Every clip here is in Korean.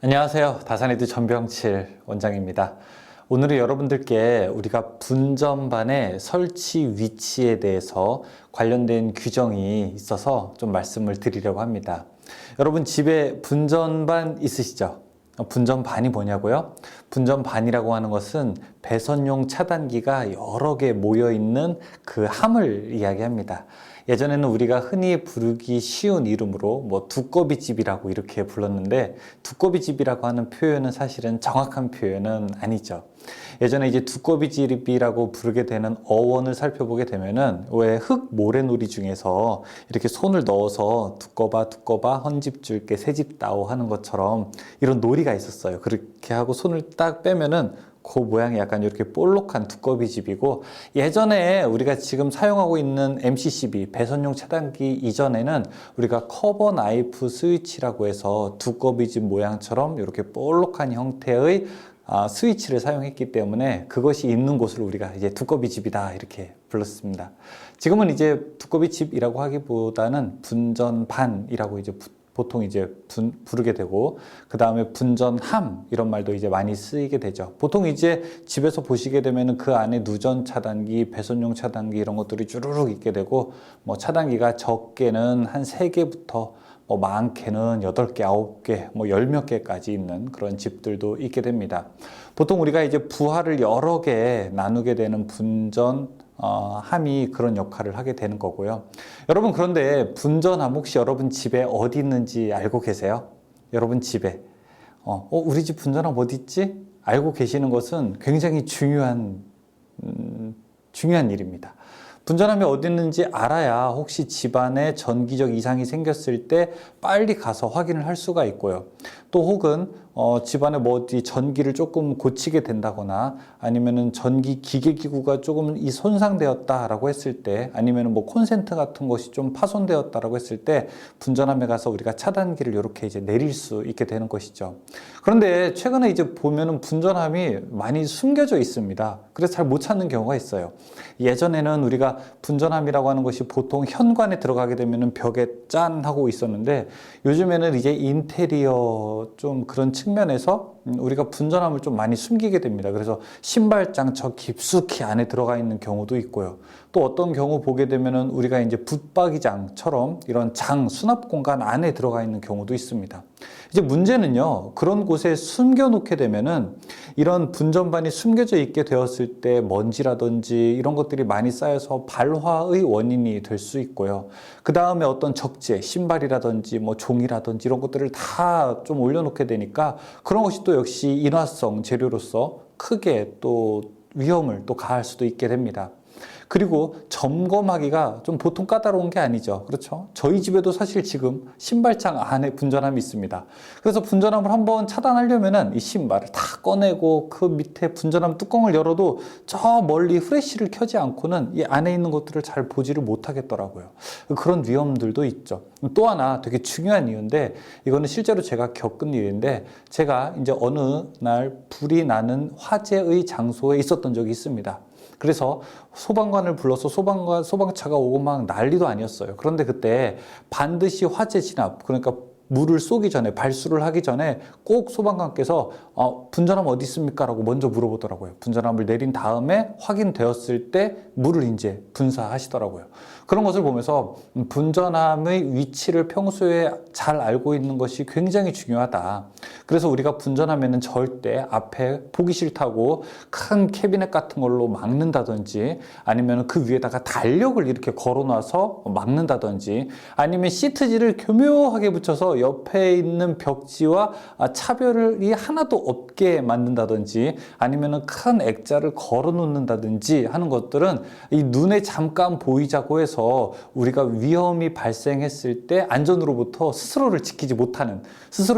안녕하세요. 다산에드 전병칠 원장입니다. 오늘은 여러분들께 우리가 분전반의 설치 위치에 대해서 관련된 규정이 있어서 좀 말씀을 드리려고 합니다. 여러분 집에 분전반 있으시죠? 분전반이 뭐냐고요? 분전반이라고 하는 것은 배선용 차단기가 여러 개 모여 있는 그 함을 이야기합니다. 예전에는 우리가 흔히 부르기 쉬운 이름으로 두꺼비집이라고 이렇게 불렀는데, 두꺼비집이라고 하는 표현은 사실은 정확한 표현은 아니죠. 예전에 이제 두꺼비집이라고 부르게 되는 어원을 살펴보게 되면은 왜 흙 모래놀이 중에서 이렇게 손을 넣어서 두꺼봐 헌집 줄게 새집 따오 하는 것처럼 이런 놀이가 있었어요. 그렇게 하고 손을 딱 빼면은 그 모양이 약간 이렇게 볼록한 두꺼비집이고, 예전에 우리가 지금 사용하고 있는 MCCB 배선용 차단기 이전에는 우리가 커버 나이프 스위치라고 해서 두꺼비집 모양처럼 이렇게 볼록한 형태의 스위치를 사용했기 때문에 그것이 있는 곳을 우리가 이제 두꺼비집이다 이렇게 불렀습니다. 지금은 이제 두꺼비집이라고 하기보다는 분전반이라고 이제 보통 이제 부르게 되고, 그 다음에 분전함 이런 말도 이제 많이 쓰이게 되죠. 보통 이제 집에서 보시게 되면은 그 안에 누전 차단기, 배선용 차단기 이런 것들이 주르륵 있게 되고, 차단기가 적게는 한 3개부터 많게는 8개, 9개, 10몇 개까지 있는 그런 집들도 있게 됩니다. 보통 우리가 이제 부하를 여러 개 나누게 되는 함이 그런 역할을 하게 되는 거고요. 여러분, 그런데 분전함 혹시 여러분 집에 어디 있는지 알고 계세요? 여러분 집에 우리 집 분전함 어디 있지? 알고 계시는 것은 굉장히 중요한 일입니다. 분전함이 어디 있는지 알아야 혹시 집안에 전기적 이상이 생겼을 때 빨리 가서 확인을 할 수가 있고요. 또 혹은 집안에 어디 전기를 조금 고치게 된다거나, 아니면은 전기 기계기구가 조금 손상되었다라고 했을 때, 아니면은 콘센트 같은 것이 좀 파손되었다라고 했을 때 분전함에 가서 우리가 차단기를 이렇게 이제 내릴 수 있게 되는 것이죠. 그런데 최근에 이제 보면은 분전함이 많이 숨겨져 있습니다. 그래서 잘 못 찾는 경우가 있어요. 예전에는 우리가 분전함이라고 하는 것이 보통 현관에 들어가게 되면은 벽에 짠 하고 있었는데, 요즘에는 이제 인테리어 좀 그런 측면에서 우리가 분전함을 좀 많이 숨기게 됩니다. 그래서 신발장 저 깊숙이 안에 들어가 있는 경우도 있고요. 또 어떤 경우 보게 되면은 우리가 이제 붙박이장처럼 이런 수납 공간 안에 들어가 있는 경우도 있습니다. 이제 문제는요, 그런 곳에 숨겨 놓게 되면은 이런 분전반이 숨겨져 있게 되었을 때 먼지라든지 이런 것들이 많이 쌓여서 발화의 원인이 될 수 있고요. 그 다음에 어떤 적재, 신발이라든지 종이라든지 이런 것들을 다 좀 올려놓게 되니까 그런 것이 또 역시 인화성 재료로서 크게 또 위험을 또 가할 수도 있게 됩니다. 그리고 점검하기가 좀 보통 까다로운 게 아니죠. 그렇죠? 저희 집에도 사실 지금 신발장 안에 분전함이 있습니다. 그래서 분전함을 한번 차단하려면은 이 신발을 다 꺼내고 그 밑에 분전함 뚜껑을 열어도 저 멀리 후레쉬를 켜지 않고는 이 안에 있는 것들을 잘 보지를 못하겠더라고요. 그런 위험들도 있죠. 또 하나 되게 중요한 이유인데, 이거는 실제로 제가 겪은 일인데, 제가 이제 어느 날 불이 나는 화재의 장소에 있었던 적이 있습니다. 그래서 소방관을 불러서 소방차가 오고 막 난리도 아니었어요. 그런데 그때 반드시 화재 진압, 그러니까 물을 쏘기 전에, 발수를 하기 전에 꼭 소방관께서 분전함 어디 있습니까? 라고 먼저 물어보더라고요. 분전함을 내린 다음에 확인되었을 때 물을 이제 분사하시더라고요. 그런 것을 보면서 분전함의 위치를 평소에 잘 알고 있는 것이 굉장히 중요하다. 그래서 우리가 분전함에는 절대 앞에 보기 싫다고 큰 캐비넷 같은 걸로 막는다든지, 아니면 그 위에다가 달력을 이렇게 걸어놔서 막는다든지, 아니면 시트지를 교묘하게 붙여서 옆에 있는 벽지와 차별이 하나도 없게 만든다든지, 아니면 큰 액자를 걸어 놓는다든지 하는 것들은 이 눈에 잠깐 보이자고 해서 우리가 위험이 발생했을 때 안전으로부터 스스로의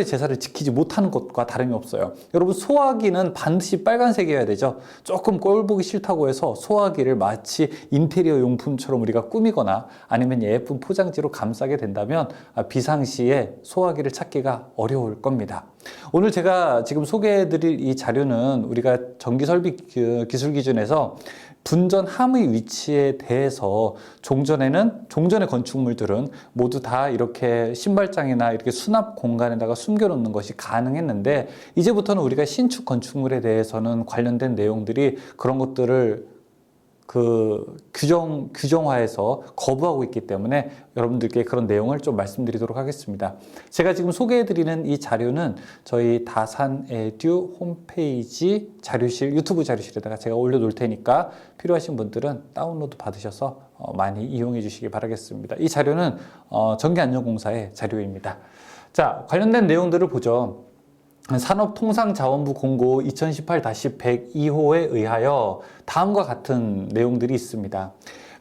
제사를 지키지 못하는 것과 다름이 없어요. 여러분, 소화기는 반드시 빨간색이어야 되죠. 조금 꼴 보기 싫다고 해서 소화기를 마치 인테리어 용품처럼 우리가 꾸미거나 아니면 예쁜 포장지로 감싸게 된다면 비상시에 소화기를 찾기가 어려울 겁니다. 오늘 제가 지금 소개해드릴 이 자료는 우리가 전기설비 기술 기준에서 분전함의 위치에 대해서 종전의 건축물들은 모두 다 이렇게 신발장이나 이렇게 수납 공간에다가 숨겨놓는 것이 가능했는데, 이제부터는 우리가 신축 건축물에 대해서는 관련된 내용들이 그런 것들을 규정화해서 거부하고 있기 때문에 여러분들께 그런 내용을 좀 말씀드리도록 하겠습니다. 제가 지금 소개해드리는 이 자료는 저희 다산에듀 홈페이지 자료실, 유튜브 자료실에다가 제가 올려놓을 테니까 필요하신 분들은 다운로드 받으셔서 많이 이용해 주시기 바라겠습니다. 이 자료는 전기안전공사의 자료입니다. 자, 관련된 내용들을 보죠. 산업통상자원부 공고 2018-102호에 의하여 다음과 같은 내용들이 있습니다.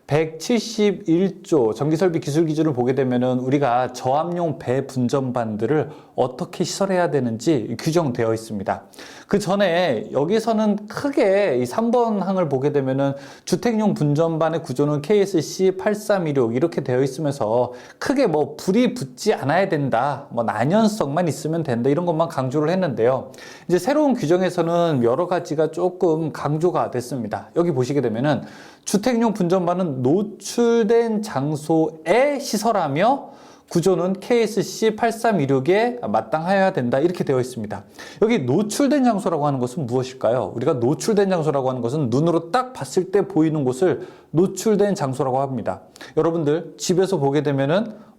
171조 전기설비 기술 기준을 보게 되면은 우리가 저압용 배분전반들을 어떻게 시설해야 되는지 규정되어 있습니다. 그 전에 여기서는 크게 이 3번 항을 보게 되면은 주택용 분전반의 구조는 KSC 8316 이렇게 되어 있으면서 크게 뭐 불이 붙지 않아야 된다, 뭐 난연성만 있으면 된다, 이런 것만 강조를 했는데요. 이제 새로운 규정에서는 여러 가지가 조금 강조가 됐습니다. 여기 보시게 되면은 주택용 분전반은 노출된 장소에 시설하며 구조는 KSC 8316에 마땅하여야 된다, 이렇게 되어 있습니다. 여기 노출된 장소라고 하는 것은 무엇일까요? 우리가 노출된 장소라고 하는 것은 눈으로 딱 봤을 때 보이는 곳을 노출된 장소라고 합니다. 여러분들 집에서 보게 되면은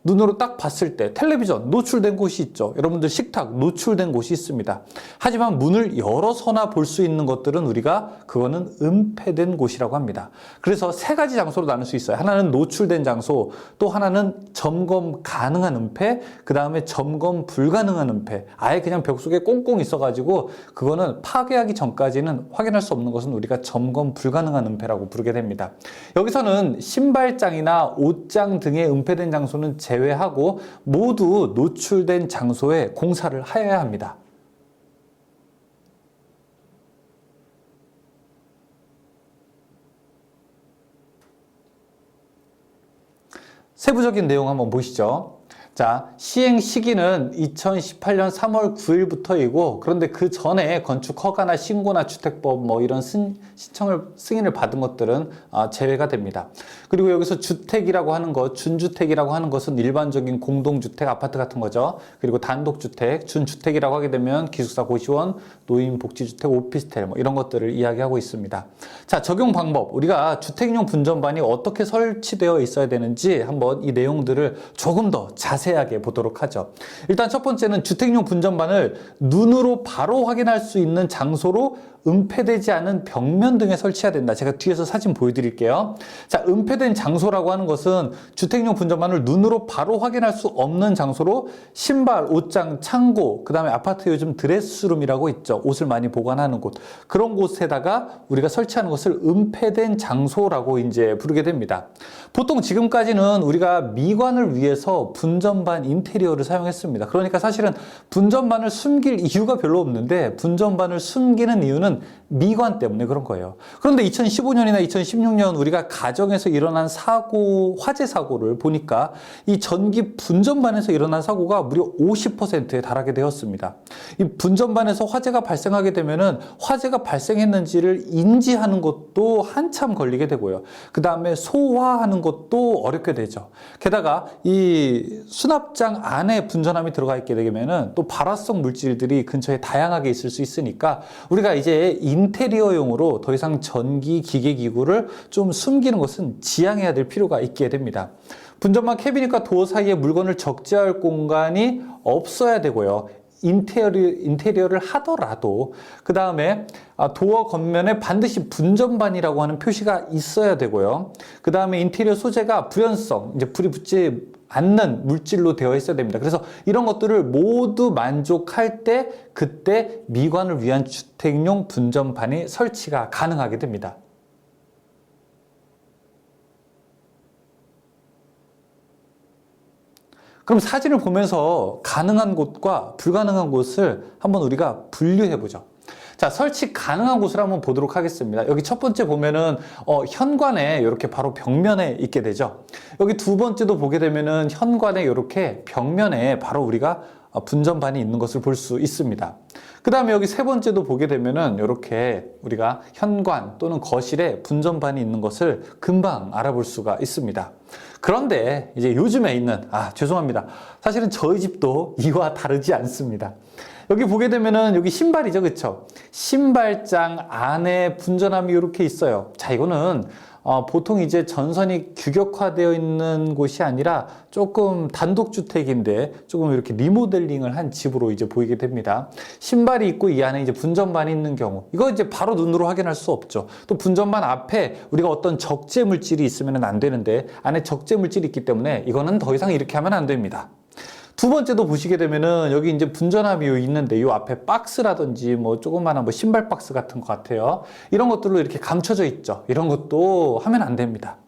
눈으로 딱 봤을 때 텔레비전 노출된 곳이 있죠. 여러분들 식탁 노출된 곳이 있습니다. 하지만 문을 열어서나 볼 수 있는 것들은 우리가 그거는 은폐된 곳이라고 합니다. 그래서 세 가지 장소로 나눌 수 있어요. 하나는 노출된 장소, 또 하나는 점검 가능한 은폐, 그 다음에 점검 불가능한 은폐. 아예 그냥 벽 속에 꽁꽁 있어가지고 그거는 파괴하기 전까지는 확인할 수 없는 것은 우리가 점검 불가능한 은폐라고 부르게 됩니다. 여기서는 신발장이나 옷장 등의 은폐된 장소는 제외하고 모두 노출된 장소에 공사를 하여야 합니다. 세부적인 내용 한번 보시죠. 자, 시행 시기는 2018년 3월 9일부터이고, 그런데 그 전에 건축 허가나 신고나 주택법 뭐 이런 승인을 받은 것들은 제외가 됩니다. 그리고 여기서 주택이라고 하는 것, 준주택이라고 하는 것은 일반적인 공동주택, 아파트 같은 거죠. 그리고 단독주택, 준주택이라고 하게 되면 기숙사, 고시원, 노인복지주택, 오피스텔 뭐 이런 것들을 이야기하고 있습니다. 자, 적용 방법. 우리가 주택용 분전반이 어떻게 설치되어 있어야 되는지 한번 이 내용들을 조금 더 자세하게 보도록 하죠. 일단 첫 번째는 주택용 분전반을 눈으로 바로 확인할 수 있는 장소로 은폐되지 않은 벽면 등에 설치해야 된다. 제가 뒤에서 사진 보여드릴게요. 자, 은폐된 장소라고 하는 것은 주택용 분전반을 눈으로 바로 확인할 수 없는 장소로 신발, 옷장, 창고, 그 다음에 아파트 요즘 드레스룸이라고 있죠. 옷을 많이 보관하는 곳. 그런 곳에다가 우리가 설치하는 것을 은폐된 장소라고 이제 부르게 됩니다. 보통 지금까지는 우리가 미관을 위해서 분전반 인테리어를 사용했습니다. 그러니까 사실은 분전반을 숨길 이유가 별로 없는데 분전반을 숨기는 이유는 미관 때문에 그런 거예요. 그런데 2015년이나 2016년 우리가 가정에서 일어난 사고, 화재 사고를 보니까 이 전기 분전반에서 일어난 사고가 무려 50%에 달하게 되었습니다. 이 분전반에서 화재가 발생하게 되면은 화재가 발생했는지를 인지하는 것도 한참 걸리게 되고요. 그 다음에 소화하는 것도 어렵게 되죠. 게다가 이 수납장 안에 분전함이 들어가 있게 되면은 또 발화성 물질들이 근처에 다양하게 있을 수 있으니까 우리가 이제 인테리어용으로 더 이상 전기 기계 기구를 좀 숨기는 것은 지양해야 될 필요가 있게 됩니다. 분전반 캐비닛과 도어 사이에 물건을 적재할 공간이 없어야 되고요. 인테리어를 하더라도 그 다음에 도어 겉면에 반드시 분전반이라고 하는 표시가 있어야 되고요. 그 다음에 인테리어 소재가 불연성, 이제 불이 붙지 않는 물질로 되어 있어야 됩니다. 그래서 이런 것들을 모두 만족할 때 그때 미관을 위한 주택용 분전반이 설치가 가능하게 됩니다. 그럼 사진을 보면서 가능한 곳과 불가능한 곳을 한번 우리가 분류해 보죠. 자, 설치 가능한 곳을 한번 보도록 하겠습니다. 여기 첫 번째 보면은 현관에 이렇게 바로 벽면에 있게 되죠. 여기 두 번째도 보게 되면은 현관에 이렇게 벽면에 바로 우리가 분전반이 있는 것을 볼 수 있습니다. 그 다음에 여기 세 번째도 보게 되면은 이렇게 우리가 현관 또는 거실에 분전반이 있는 것을 금방 알아볼 수가 있습니다. 그런데 이제 요즘에 있는, 죄송합니다. 사실은 저희 집도 이와 다르지 않습니다. 여기 보게 되면은 여기 신발이죠, 그쵸? 신발장 안에 분전함이 이렇게 있어요. 자, 이거는 보통 이제 전선이 규격화되어 있는 곳이 아니라 조금 단독주택인데 조금 이렇게 리모델링을 한 집으로 이제 보이게 됩니다. 신발이 있고 이 안에 이제 분전반이 있는 경우, 이거 이제 바로 눈으로 확인할 수 없죠. 또 분전반 앞에 우리가 어떤 적재 물질이 있으면 안 되는데 안에 적재 물질이 있기 때문에 이거는 더 이상 이렇게 하면 안 됩니다. 두 번째도 보시게 되면은 여기 이제 분전함이 있는데 이 앞에 박스라든지 뭐 조그마한 뭐 신발 박스 같은 것 같아요. 이런 것들로 이렇게 감춰져 있죠. 이런 것도 하면 안 됩니다.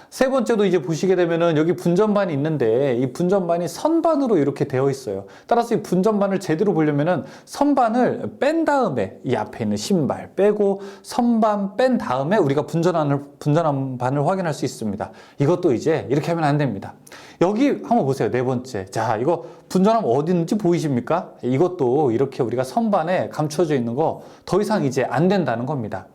세 번째도 이제 보시게 되면은 여기 분전반이 있는데 이 분전반이 선반으로 이렇게 되어 있어요. 따라서 이 분전반을 제대로 보려면은 선반을 뺀 다음에 이 앞에 있는 신발 빼고 선반 뺀 다음에 우리가 분전반을 확인할 수 있습니다. 이것도 이제 이렇게 하면 안 됩니다. 여기 한번 보세요. 네 번째. 자, 이거 분전함 어디 있는지 보이십니까? 이것도 이렇게 우리가 선반에 감춰져 있는 거 더 이상 이제 안 된다는 겁니다.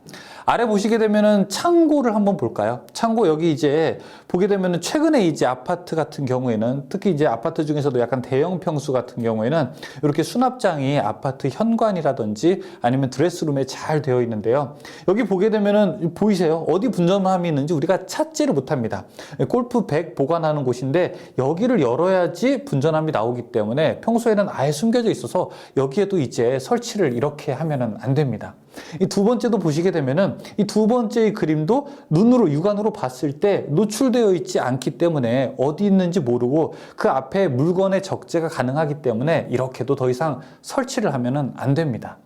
아래 보시게 되면은 창고를 한번 볼까요? 창고 여기 이제 보게 되면은 최근에 이제 아파트 같은 경우에는 특히 이제 아파트 중에서도 약간 대형 평수 같은 경우에는 이렇게 수납장이 아파트 현관이라든지 아니면 드레스룸에 잘 되어 있는데요. 여기 보게 되면은 보이세요? 어디 분전함이 있는지 우리가 찾지를 못합니다. 골프백 보관하는 곳인데 여기를 열어야지 분전함이 나오기 때문에 평소에는 아예 숨겨져 있어서 여기에도 이제 설치를 이렇게 하면은 안 됩니다. 이 두 번째도 보시게 되면은 이 두 번째의 그림도 눈으로 육안으로 봤을 때 노출되어 있지 않기 때문에 어디 있는지 모르고 그 앞에 물건의 적재가 가능하기 때문에 이렇게도 더 이상 설치를 하면은 안 됩니다.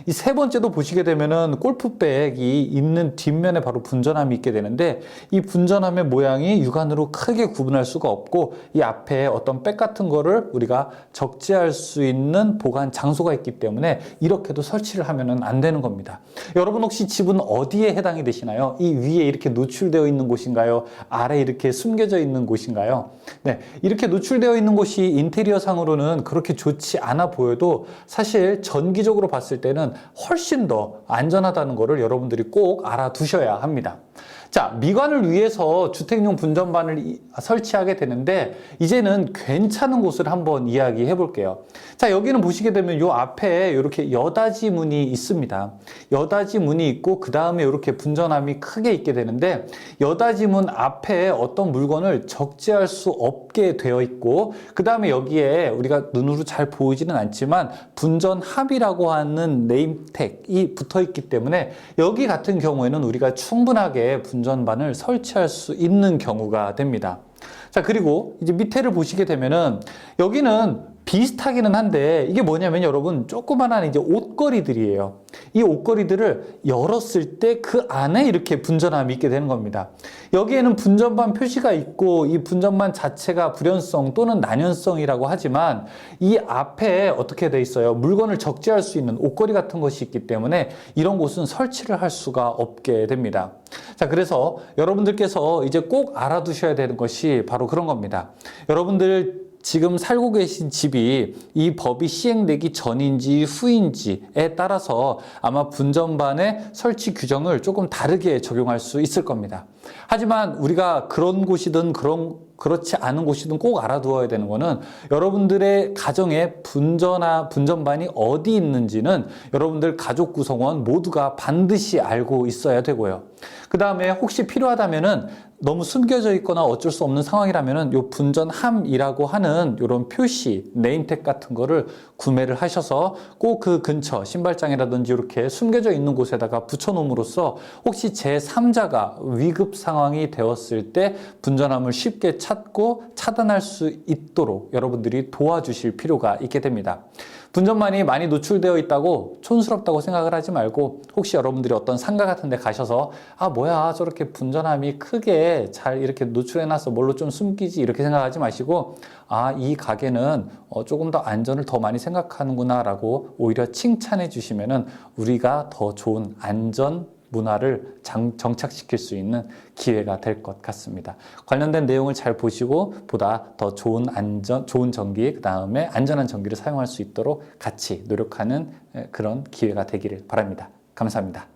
이 세 번째도 보시게 되면은 골프백이 있는 뒷면에 바로 분전함이 있게 되는데 이 분전함의 모양이 육안으로 크게 구분할 수가 없고 이 앞에 어떤 백 같은 거를 우리가 적재할 수 있는 보관 장소가 있기 때문에 이렇게도 설치를 하면은 안 되는 겁니다. 여러분 혹시 집은 어디에 해당이 되시나요? 이 위에 이렇게 노출되어 있는 곳인가요? 아래 이렇게 숨겨져 있는 곳인가요? 네, 이렇게 노출되어 있는 곳이 인테리어 상으로는 그렇게 좋지 않아 보여도 사실 전기적으로 봤을 때는 훨씬 더 안전하다는 것을 여러분들이 꼭 알아두셔야 합니다. 자, 미관을 위해서 주택용 분전반을 설치하게 되는데 이제는 괜찮은 곳을 한번 이야기해 볼게요. 자, 여기는 보시게 되면 요 앞에 이렇게 여닫이 문이 있습니다. 여닫이 문이 있고 그 다음에 이렇게 분전함이 크게 있게 되는데 여닫이 문 앞에 어떤 물건을 적재할 수 없게 되어 있고 그 다음에 여기에 우리가 눈으로 잘 보이지는 않지만 분전합이라고 하는 네임택이 붙어 있기 때문에 여기 같은 경우에는 우리가 충분하게 분전반을 설치할 수 있는 경우가 됩니다. 자, 그리고 이제 밑에를 보시게 되면은 여기는 비슷하기는 한데 이게 뭐냐면 여러분 조그만한 이제 옷걸이들이에요. 이 옷걸이들을 열었을 때 그 안에 이렇게 분전함이 있게 되는 겁니다. 여기에는 분전반 표시가 있고 이 분전반 자체가 불연성 또는 난연성이라고 하지만 이 앞에 어떻게 돼 있어요? 물건을 적재할 수 있는 옷걸이 같은 것이 있기 때문에 이런 곳은 설치를 할 수가 없게 됩니다. 자, 그래서 여러분들께서 이제 꼭 알아두셔야 되는 것이 바로 그런 겁니다. 여러분들 지금 살고 계신 집이 이 법이 시행되기 전인지 후인지에 따라서 아마 분전반의 설치 규정을 조금 다르게 적용할 수 있을 겁니다. 하지만 우리가 그런 곳이든 그렇지 않은 곳이든 꼭 알아두어야 되는 거는 여러분들의 가정에 분전반이 어디 있는지는 여러분들 가족 구성원 모두가 반드시 알고 있어야 되고요. 그 다음에 혹시 필요하다면은 너무 숨겨져 있거나 어쩔 수 없는 상황이라면은 요 분전함이라고 하는 이런 표시, 네임택 같은 거를 구매를 하셔서 꼭 그 근처 신발장이라든지 이렇게 숨겨져 있는 곳에다가 붙여놓음으로써 혹시 제3자가 위급 상황이 되었을 때 분전함을 쉽게 찾고 차단할 수 있도록 여러분들이 도와주실 필요가 있게 됩니다. 분전반이 많이 노출되어 있다고 촌스럽다고 생각을 하지 말고 혹시 여러분들이 어떤 상가 같은 데 가셔서 뭐야 저렇게 분전함이 크게 잘 이렇게 노출해놨어 뭘로 좀 숨기지 이렇게 생각하지 마시고 이 가게는 조금 더 안전을 더 많이 생각하는구나 라고 오히려 칭찬해 주시면은 우리가 더 좋은 안전 문화를 정착시킬 수 있는 기회가 될 것 같습니다. 관련된 내용을 잘 보시고 보다 더 좋은 전기, 그 다음에 안전한 전기를 사용할 수 있도록 같이 노력하는 그런 기회가 되기를 바랍니다. 감사합니다.